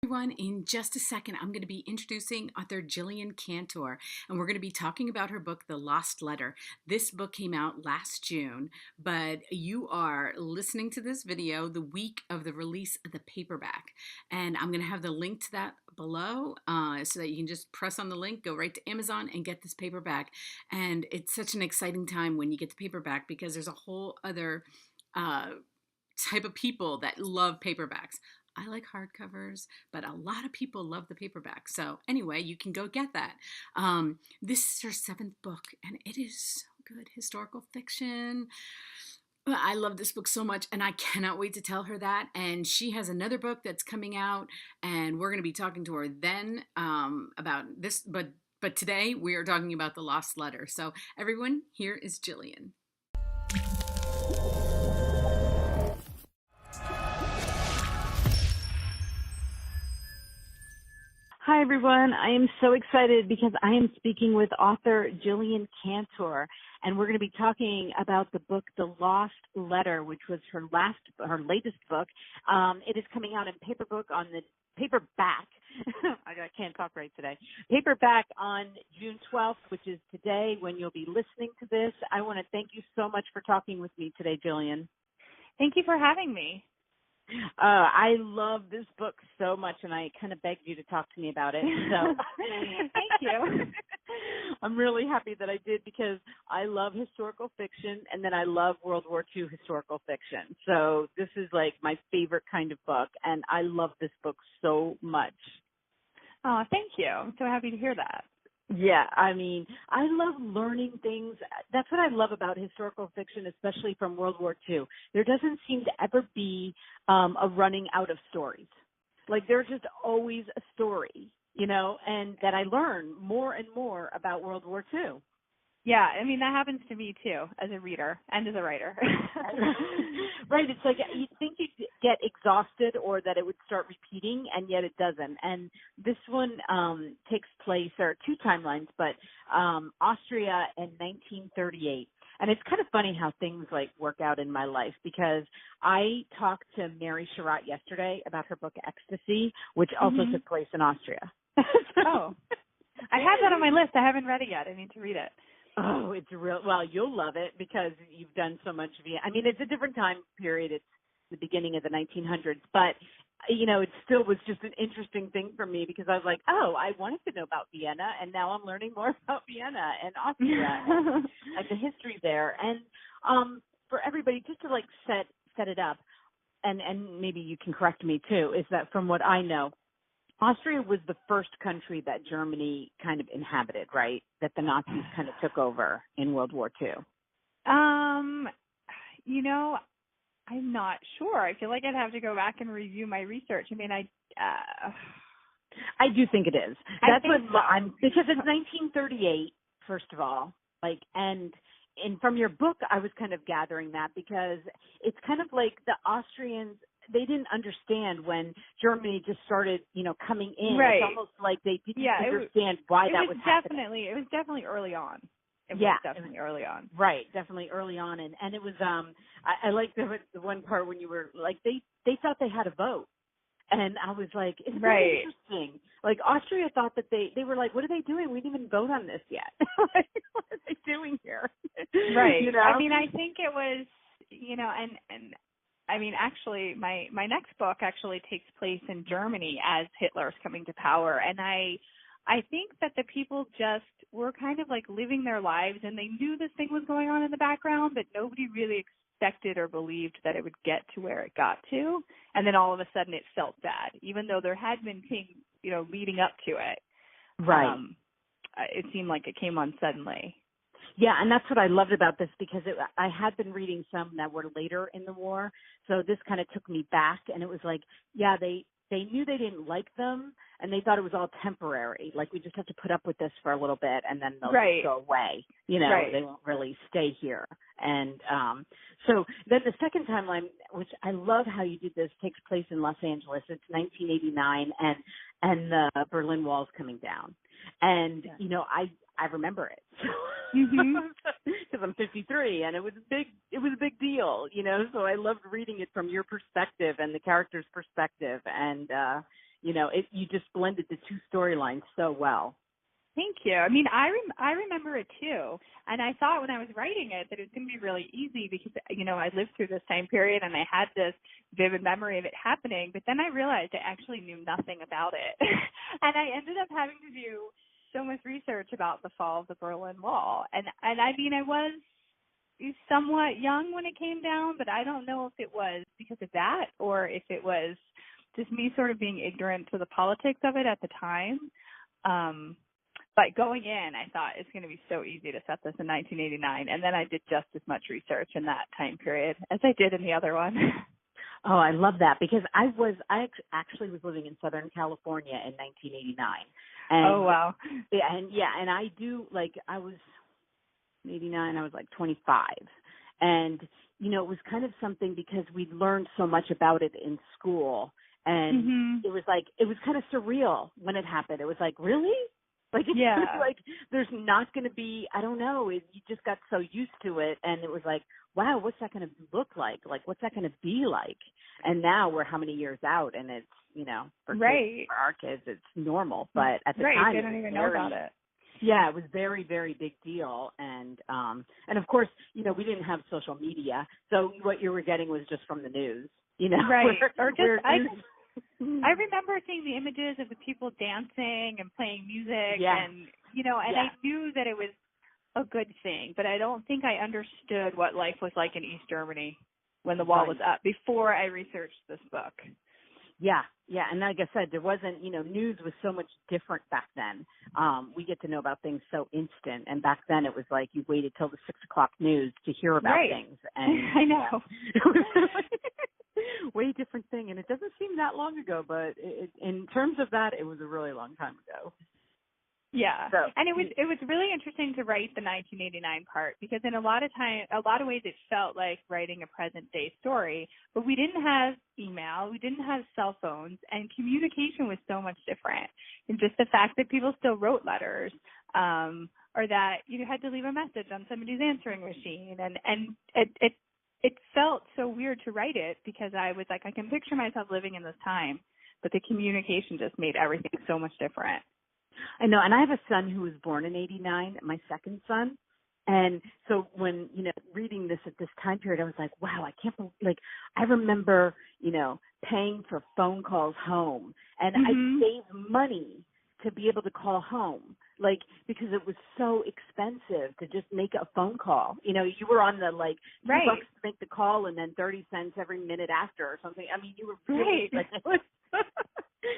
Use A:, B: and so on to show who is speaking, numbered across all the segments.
A: Everyone, in just a second, I'm going to be introducing author Jillian Cantor, and we're going to be talking about her book, The Lost Letter. This book came out last June, but you are listening to this video the week of the release of the paperback. And I'm going to have the link to that below so that you can just press on the link, go right to Amazon and get this paperback. And it's such an exciting time when you get the paperback because there's a whole other type of people that love paperbacks. I like hardcovers, but a lot of people love the paperback. So anyway, you can go get that. This is her 7th book, and it is so good. Historical fiction. I love this book so much, and I cannot wait to tell her that. And she has another book that's coming out, and we're going to be talking to her then about this. But today we are talking about The Lost Letter. So everyone, here is Jillian.
B: Hi, everyone. I am so excited because I am speaking with author Jillian Cantor, and we're going to be talking about the book, The Lost Letter, which was her latest book. It is coming out in paperback. I can't talk right today. Paperback on June 12th, which is today when you'll be listening to this. I want to thank you so much for talking with me today, Jillian.
C: Thank you for having me.
B: I love this book so much, and I kind of begged you to talk to me about it. So
C: thank you.
B: I'm really happy that I did because I love historical fiction, and then I love World War II historical fiction. So this is like my favorite kind of book, and I love this book so much.
C: Oh, thank you. I'm so happy to hear that.
B: Yeah, I mean, I love learning things. That's what I love about historical fiction, especially from World War II. There doesn't seem to ever be a running out of stories. Like, there's just always a story, and that I learn more and more about World War II.
C: Yeah, I mean, that happens to me, too, as a reader and as a writer.
B: Right. It's like you'd think you'd get exhausted or that it would start repeating, and yet it doesn't. And this one takes place, there are 2 timelines, but Austria in 1938. And it's kind of funny how things like work out in my life because I talked to Mary Sherratt yesterday about her book Ecstasy, which also took place in Austria.
C: Oh, I have that on my list. I haven't read it yet. I need to read it.
B: Oh, it's well, you'll love it because you've done so much I mean, it's a different time period. It's the beginning of the 1900s, but, it still was just an interesting thing for me because I was like, oh, I wanted to know about Vienna, and now I'm learning more about Vienna and Austria and the history there. And for everybody, just to like set it up, and maybe you can correct me too, is that from what I know, Austria was the first country that Germany kind of inhabited, right? That the Nazis kind of took over in World War II.
C: I'm not sure. I feel like I'd have to go back and review my research. I mean, I
B: do think it is. That's what
C: so.
B: Because it's 1938, first of all, and from your book, I was kind of gathering that because it's kind of like the Austrians, they didn't understand when Germany just started, coming in.
C: Right.
B: It's almost like they didn't understand why that was happening.
C: It was definitely early on. It was definitely early on.
B: Right, definitely early on. And it was, I like the one part when you were like, they thought they had a vote. And I was like, it's very interesting. Like, Austria thought that they were like, what are they doing? We didn't even vote on this yet. Like, what are they doing here?
C: Right. I mean, I think it was, and I mean, actually, my next book actually takes place in Germany as Hitler's coming to power. And I think that the people just were kind of like living their lives, and they knew this thing was going on in the background, but nobody really expected or believed that it would get to where it got to. And then all of a sudden it felt bad, even though there had been things, leading up to it.
B: Right.
C: It seemed like it came on suddenly.
B: Yeah, and that's what I loved about this because I had been reading some that were later in the war, so this kind of took me back, and it was like, yeah, they knew they didn't like them, and they thought it was all temporary. Like, we just have to put up with this for a little bit, and then they'll just go away. They won't really stay here. And so then the second timeline, which I love how you did this, takes place in Los Angeles. It's 1989, and the Berlin Wall's coming down. And, I remember it. Because I'm 53, and it was a big deal, so I loved reading it from your perspective and the character's perspective, and you just blended the two storylines so well.
C: Thank you. I mean, I remember it too, and I thought when I was writing it that it was going to be really easy because I lived through this time period and I had this vivid memory of it happening. But then I realized I actually knew nothing about it, and I ended up having to do so much research about the fall of the Berlin Wall. And I mean, I was somewhat young when it came down, but I don't know if it was because of that or if it was just me sort of being ignorant to the politics of it at the time. But going in, I thought it's going to be so easy to set this in 1989. And then I did just as much research in that time period as I did in the other one.
B: Oh, I love that because I actually was living in Southern California in 1989. And,
C: oh, wow.
B: And I do, I was 89, I was 25. And, it was kind of something because we learned so much about it in school. And it was kind of surreal when it happened. It was really? There's not going to be, I don't know, you just got so used to it. And it was wow, what's that going to look like? What's that going to be like? And now we're how many years out? And it's, for our kids, it's normal. But at the time,
C: they don't even know about it.
B: Yeah, it was very, very big deal. And of course, we didn't have social media. So what you were getting was just from the news,
C: Right. I remember seeing the images of the people dancing and playing music and, I knew that it was a good thing, but I don't think I understood what life was like in East Germany when the wall was up before I researched this book.
B: Yeah. And like I said, there wasn't, news was so much different back then. We get to know about things so instant. And back then it was you waited till the 6 o'clock news to hear about things. And
C: I know.
B: It was way different thing. And it doesn't seem that long ago, but in terms of that, it was a really long time ago.
C: Yeah. So, and it was really interesting to write the 1989 part because in a lot of ways it felt like writing a present day story, but we didn't have email, we didn't have cell phones, and communication was so much different. And just the fact that people still wrote letters, or that you had to leave a message on somebody's answering machine, and it felt so weird to write it because I was I can picture myself living in this time, but the communication just made everything so much different.
B: I know, and I have a son who was born in 89, my second son. And so when, reading this at this time period, I was wow, I can't believe, I remember, paying for phone calls home. And I saved money to be able to call home, because it was so expensive to just make a phone call. You were on the, $2 to make the call and then 30 cents every minute after or something. I mean, you were really,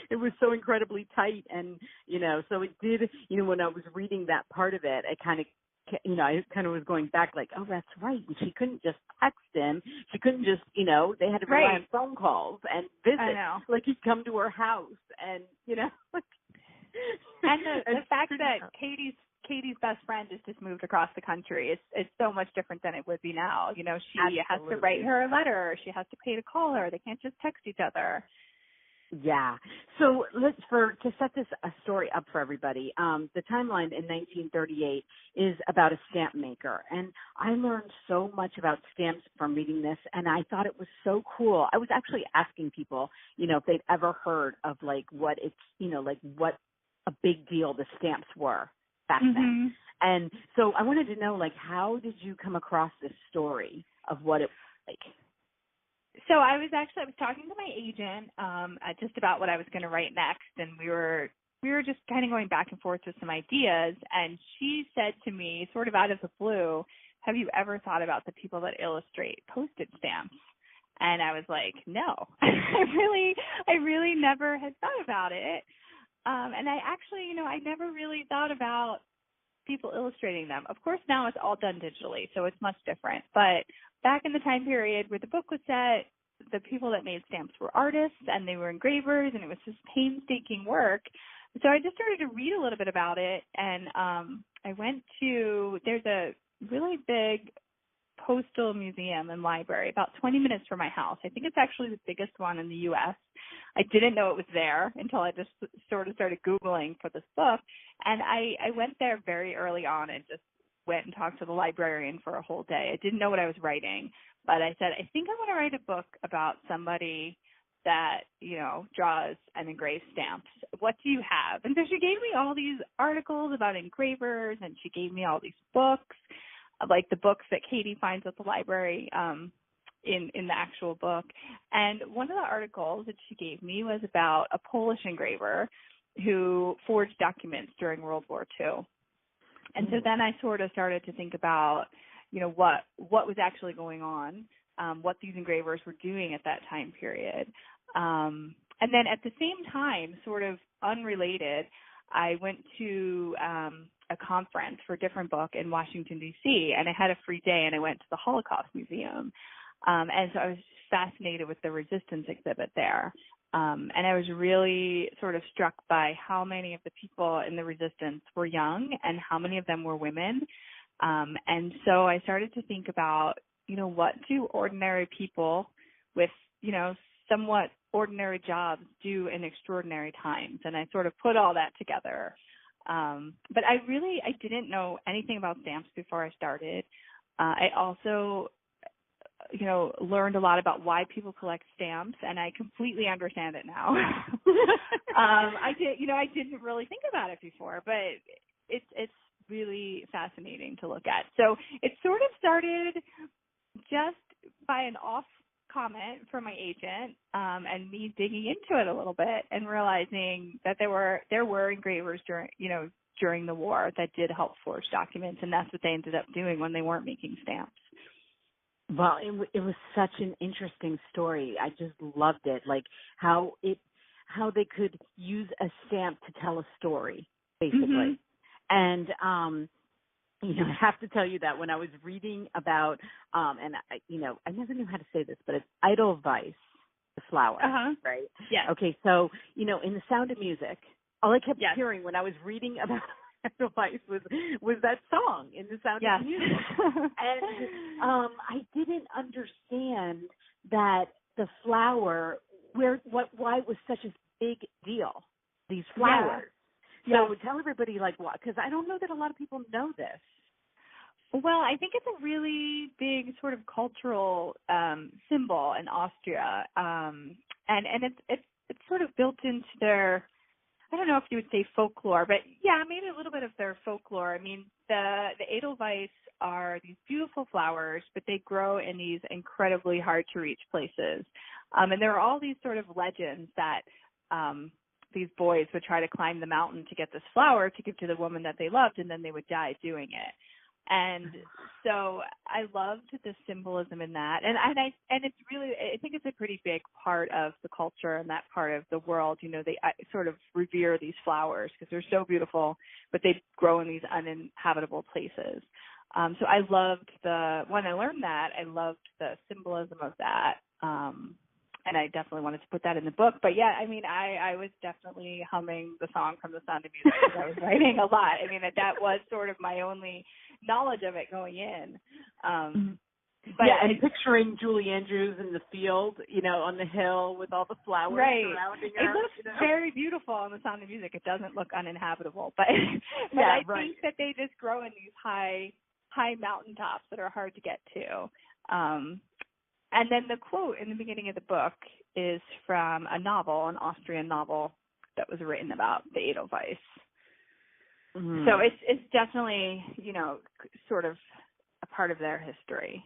B: it was so incredibly tight. And, so it did, when I was reading that part of it, I kind of was going back oh, that's right. She couldn't just text him. She couldn't just, they had to rely on phone calls and visit.
C: I know.
B: He'd come to her house and,
C: And the fact that Katie's best friend has just moved across the country, it's so much different than it would be now. She
B: Absolutely.
C: has to write her a letter. She has to pay to call her. They can't just text each other.
B: Yeah. So to set this story up for everybody, the timeline in 1938 is about a stamp maker. And I learned so much about stamps from reading this, and I thought it was so cool. I was actually asking people, if they'd ever heard of what it's, what a big deal the stamps were back then. And so I wanted to know, how did you come across this story of what it was like?
C: So I was talking to my agent just about what I was going to write next, and we were just kind of going back and forth with some ideas, and she said to me, sort of out of the blue, have you ever thought about the people that illustrate postage stamps? And I was like, no, I really never had thought about it. And I actually, I never really thought about people illustrating them. Of course, now it's all done digitally, so it's much different. But back in the time period where the book was set, the people that made stamps were artists and they were engravers, and it was just painstaking work. So I just started to read a little bit about it, and I went to, there's a really big postal museum and library about 20 minutes from my house. I think it's actually the biggest one in the U.S. I didn't know it was there until I just sort of started Googling for this book. And I went there very early on and just went and talked to the librarian for a whole day. I didn't know what I was writing, but I said, I think I want to write a book about somebody that, draws and engraves stamps. What do you have? And so she gave me all these articles about engravers, and she gave me all these books, like the books that Katie finds at the library in the actual book. And one of the articles that she gave me was about a Polish engraver who forged documents during World War II. And so then I sort of started to think about, what was actually going on, what these engravers were doing at that time period. And then at the same time, sort of unrelated, I went to a conference for a different book in Washington, D.C., and I had a free day, and I went to the Holocaust Museum. And so I was fascinated with the resistance exhibit there. And I was really sort of struck by how many of the people in the resistance were young and how many of them were women. And so I started to think about, what do ordinary people with, somewhat ordinary jobs do in extraordinary times? And I sort of put all that together. But I didn't know anything about stamps before I started. I also learned a lot about why people collect stamps, and I completely understand it now. I didn't really think about it before, but it's really fascinating to look at. So it sort of started just by an off comment from my agent, and me digging into it a little bit and realizing that there were engravers during the war that did help forge documents, and that's what they ended up doing when they weren't making stamps.
B: Well, it was such an interesting story. I just loved it, like how they could use a stamp to tell a story, basically. And I have to tell you that when I was reading about, and I never knew how to say this, but it's Edelweiss, the flower, right?
C: Yeah.
B: Okay, so in The Sound of Music, all I kept hearing when I was reading about Edelweiss was that song in The Sound of Music. And I didn't understand that the flower, why it was such a big deal, these flowers.
C: Yeah.
B: So tell everybody, why, because I don't know that a lot of people know this.
C: Well, I think it's a really big sort of cultural symbol in Austria, and it's sort of built into their, I don't know if you would say folklore, but maybe a little bit of their folklore. I mean, the Edelweiss are these beautiful flowers, but they grow in these incredibly hard to reach places. And there are all these sort of legends that these boys would try to climb the mountain to get this flower to give to the woman that they loved, and then they would die doing it. And so I loved the symbolism in that, and it's really, I think it's a pretty big part of the culture and that part of the world. They sort of revere these flowers because they're so beautiful, but they grow in these uninhabitable places. So I loved when I learned that, I loved the symbolism of that. And I definitely wanted to put that in the book. But I was definitely humming the song from The Sound of Music as I was writing a lot. I mean, that was sort of my only knowledge of it going in. But
B: and picturing Julie Andrews in the field, on the hill with all the flowers surrounding her.
C: It looks very beautiful on The Sound of Music. It doesn't look uninhabitable. But I think that they just grow in these high mountaintops that are hard to get to. And then the quote in the beginning of the book is from a novel, an Austrian novel that was written about the Edelweiss. Mm-hmm. So it's definitely, sort of a part of their history.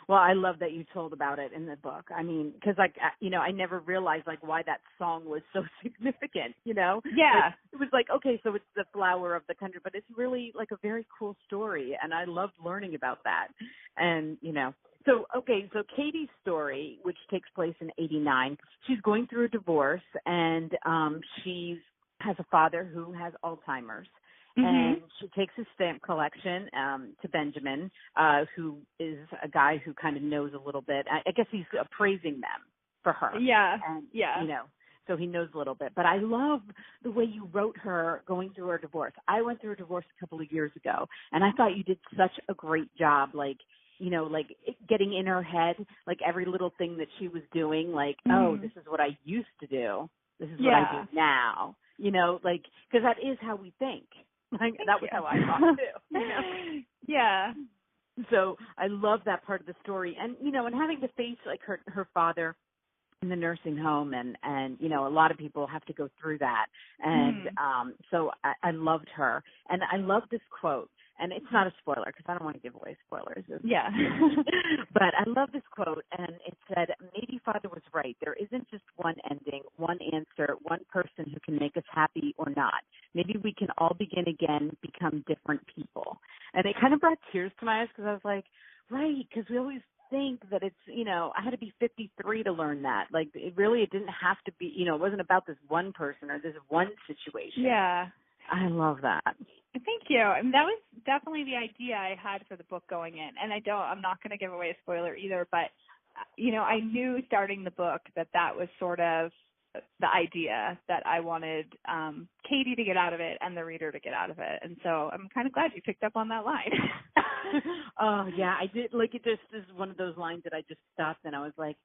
B: Well, I love that you told about it in the book. I mean, because I never realized why that song was so significant.
C: Yeah.
B: It was okay, so it's the flower of the country, but it's really a very cool story, and I loved learning about that. And So Katie's story, which takes place in 1989, she's going through a divorce, and she has a father who has Alzheimer's. And she takes his stamp collection to Benjamin, who is a guy who kind of knows a little bit. I guess he's appraising them for her.
C: Yeah.
B: And,
C: yeah.
B: So he knows a little bit. But I love the way you wrote her going through her divorce. I went through a divorce a couple of years ago, and I thought you did such a great job, getting in her head, every little thing that she was doing, oh, this is what I used to do. This is what I do now. Because that is how we think. That was how I thought too.
C: Yeah.
B: So I love that part of the story, and and having to face her father, in the nursing home, and you know, a lot of people have to go through that, and so I loved her, and I love this quote, and it's not a spoiler because I don't want to give away spoilers.
C: Yeah.
B: But I love this quote, and it said, maybe Father was right. There isn't just one ending, one answer, one person who can make us happy or not. Maybe we can all begin again, become different people. And it kind of brought tears to my eyes because I was like, right, because we always think that it's, you know, I had to be 53 to learn that. Like, it didn't have to be, you know, it wasn't about this one person or this one situation.
C: Yeah.
B: I love that.
C: Thank you. And that was definitely the idea I had for the book going in. And I'm not going to give away a spoiler either, but, you know, I knew starting the book that was sort of the idea that I wanted Katie to get out of it and the reader to get out of it. And so I'm kind of glad you picked up on that line.
B: Oh, yeah, I did. Like, it just is one of those lines that I just stopped and I was like,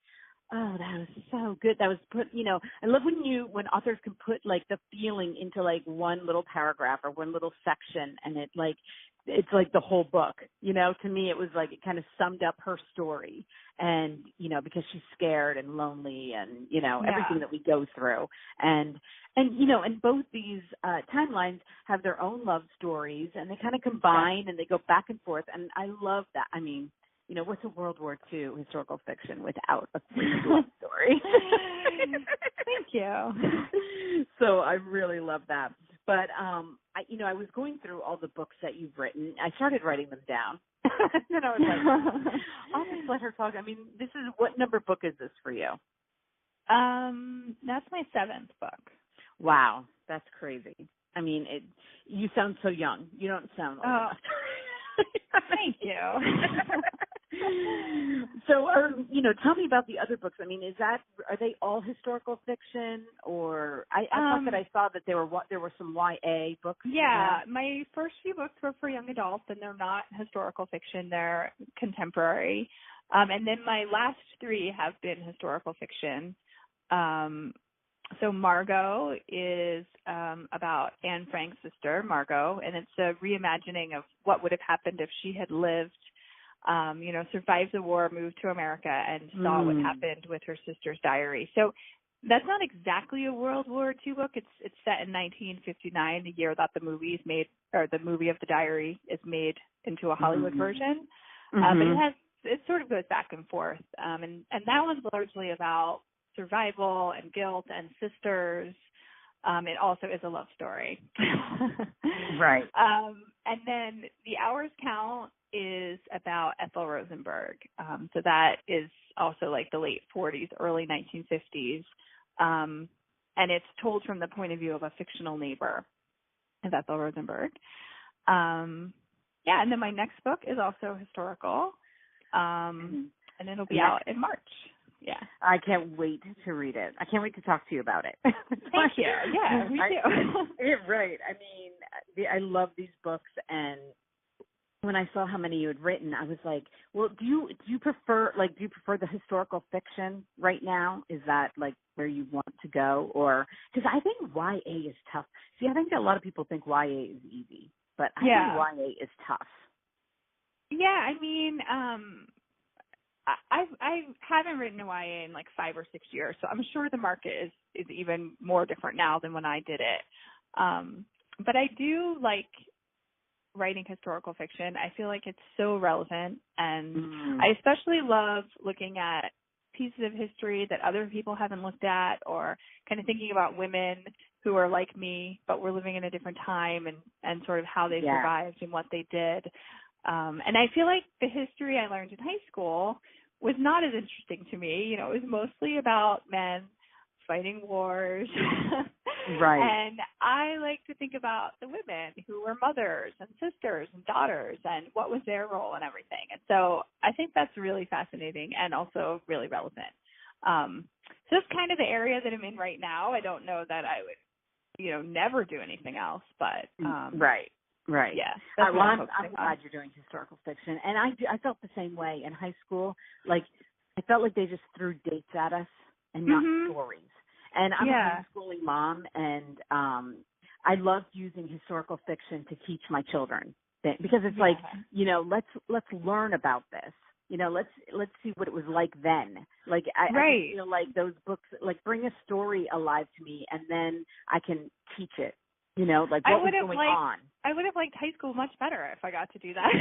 B: oh, that was so good. That was put, you know, I love when authors can put like the feeling into like one little paragraph or one little section, and it's like the whole book. You know, to me, it was like it kind of summed up her story, and you know, because she's scared and lonely, and you know, everything that we go through, and you know, and both these timelines have their own love stories, and they kind of combine and they go back and forth, and I love that. I mean, you know, what's a World War II historical fiction without a love story?
C: Thank you.
B: So I really love that. But, I was going through all the books that you've written. I started writing them down. And I was like, I'll just let her talk. I mean, what number book is this for you?
C: That's my 7th book.
B: Wow, that's crazy. I mean, you sound so young. You don't sound old enough.
C: Thank you.
B: So, tell me about the other books. I mean, are they all historical fiction, or I thought that I saw that there were some YA books?
C: Yeah, my first few books were for young adults, and they're not historical fiction; they're contemporary. And then my last 3 have been historical fiction. So Margot is about Anne Frank's sister, Margot, and it's a reimagining of what would have happened if she had lived, survived the war, moved to America, and saw what happened with her sister's diary. So that's not exactly a World War II book. It's set in 1959, the year that the movie is made, or the movie of the diary is made into a Hollywood version. But it sort of goes back and forth, and that one's largely about survival and guilt and sisters. It also is a love story.
B: Right.
C: And then The Hours Count is about Ethel Rosenberg. So that is also like the late 40s, early 1950s. And it's told from the point of view of a fictional neighbor of Ethel Rosenberg. And then my next book is also historical. And it'll be out in March. Yeah.
B: I can't wait to read it. I can't wait to talk to you about it.
C: Thank you. Yeah, me too.
B: Right. I mean, I love these books, and when I saw how many you had written, I was like, well, do you prefer the historical fiction right now? Is that like where you want to go? Or because I think YA is tough. See, I think that a lot of people think YA is easy, but I think YA is tough.
C: Yeah, I mean, I haven't written a YA in like 5 or 6 years, so I'm sure the market is even more different now than when I did it. But I do like writing historical fiction. I feel like it's so relevant, and I especially love looking at pieces of history that other people haven't looked at, or kind of thinking about women who are like me but were living in a different time, and sort of how they survived and what they did. And I feel like the history I learned in high school was not as interesting to me. You know, it was mostly about men fighting wars.
B: Right.
C: And I like to think about the women who were mothers and sisters and daughters, and what was their role and everything. And so I think that's really fascinating and also really relevant. So it's kind of the area that I'm in right now. I don't know that I would, never do anything else, but
B: Right.
C: Yeah.
B: I'm glad you're doing historical fiction. And I felt the same way in high school. Like, I felt like they just threw dates at us and not stories. And I'm a homeschooling mom, and I loved using historical fiction to teach my children, because it's like, let's learn about this. let's see what it was like then. Like I
C: Right.
B: just feel like those books like bring a story alive to me, and then I can teach it. Like what was going on.
C: I would have liked high school much better if I got to do that.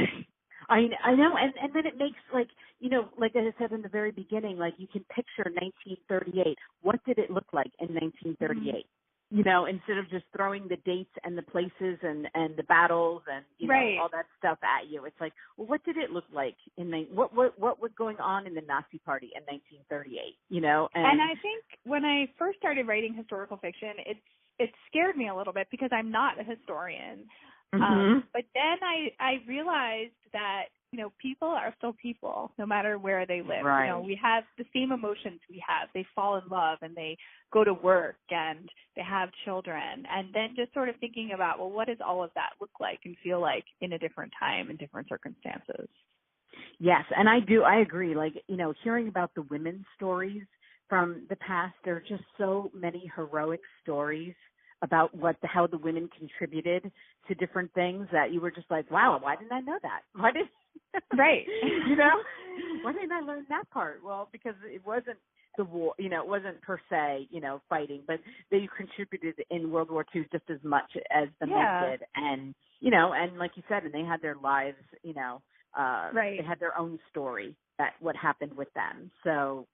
B: I know, and then it makes like I said in the very beginning, like you can picture 1938. What did it look like in 1938? Instead of just throwing the dates and the places and the battles and
C: Right.
B: all that stuff at you, it's like, well, what did it look like what was going on in the Nazi Party in 1938?
C: And I think when I first started writing historical fiction, it scared me a little bit because I'm not a historian. But then I realized that, people are still people no matter where they live.
B: Right.
C: We have the same emotions we have. They fall in love and they go to work and they have children. And then just sort of thinking about, well, what does all of that look like and feel like in a different time and different circumstances?
B: Yes, and I agree. Like, hearing about the women's stories from the past, there are just so many heroic stories about how the women contributed to different things that you were just like, wow, why didn't I know that?
C: Right.
B: Why didn't I learn that part? Well, because it wasn't the war, it wasn't per se, fighting, but they contributed in World War II just as much as the men did. And, and like you said, and they had their lives,
C: right.
B: They had their own story what happened with them. So,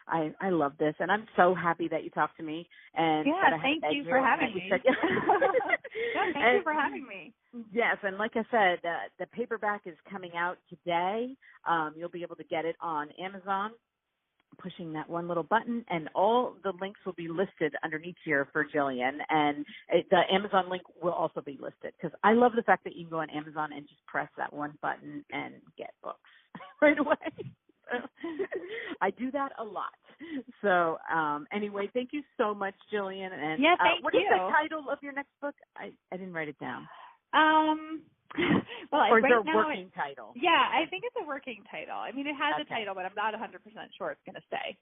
B: I love this, and I'm so happy that you talked to me. And
C: thank you for having me. Thank you for having me.
B: Yes, and like I said, the paperback is coming out today. You'll be able to get it on Amazon, pushing that one little button, and all the links will be listed underneath here for Jillian, and the Amazon link will also be listed, because I love the fact that you can go on Amazon and just press that one button and get books right away. I do that a lot. So anyway, thank you so much, Jillian. And
C: thank
B: what
C: you.
B: What is the title of your next book? I didn't write it down.
C: Well,
B: or is there a
C: now
B: working title?
C: Yeah, I think it's a working title. I mean, it has a title, but I'm not 100% sure it's going to stay.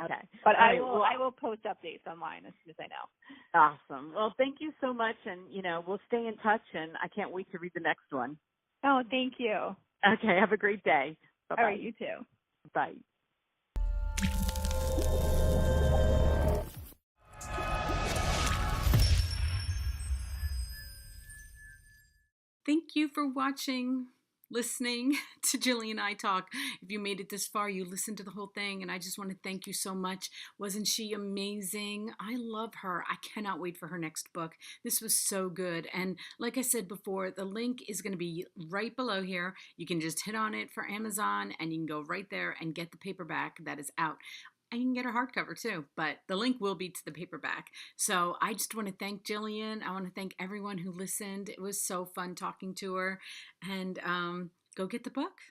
B: Okay.
C: But I will post updates online as soon as I know.
B: Awesome. Well, thank you so much, and we'll stay in touch, and I can't wait to read the next one.
C: Oh, thank you.
B: Okay, have a great day. Bye-bye.
C: All right, you too.
B: Bye.
A: Thank you for watching, listening to Jillian and I talk. If you made it this far, you listened to the whole thing, and I just want to thank you so much. Wasn't she amazing? I love her. I cannot wait for her next book. This was so good. And like I said before, the link is going to be right below here. You can just hit on it for Amazon, and you can go right there and get the paperback that is out. And you can get her hardcover too, but the link will be to the paperback. So I just want to thank Jillian. I want to thank everyone who listened. It was so fun talking to her. And go get the book.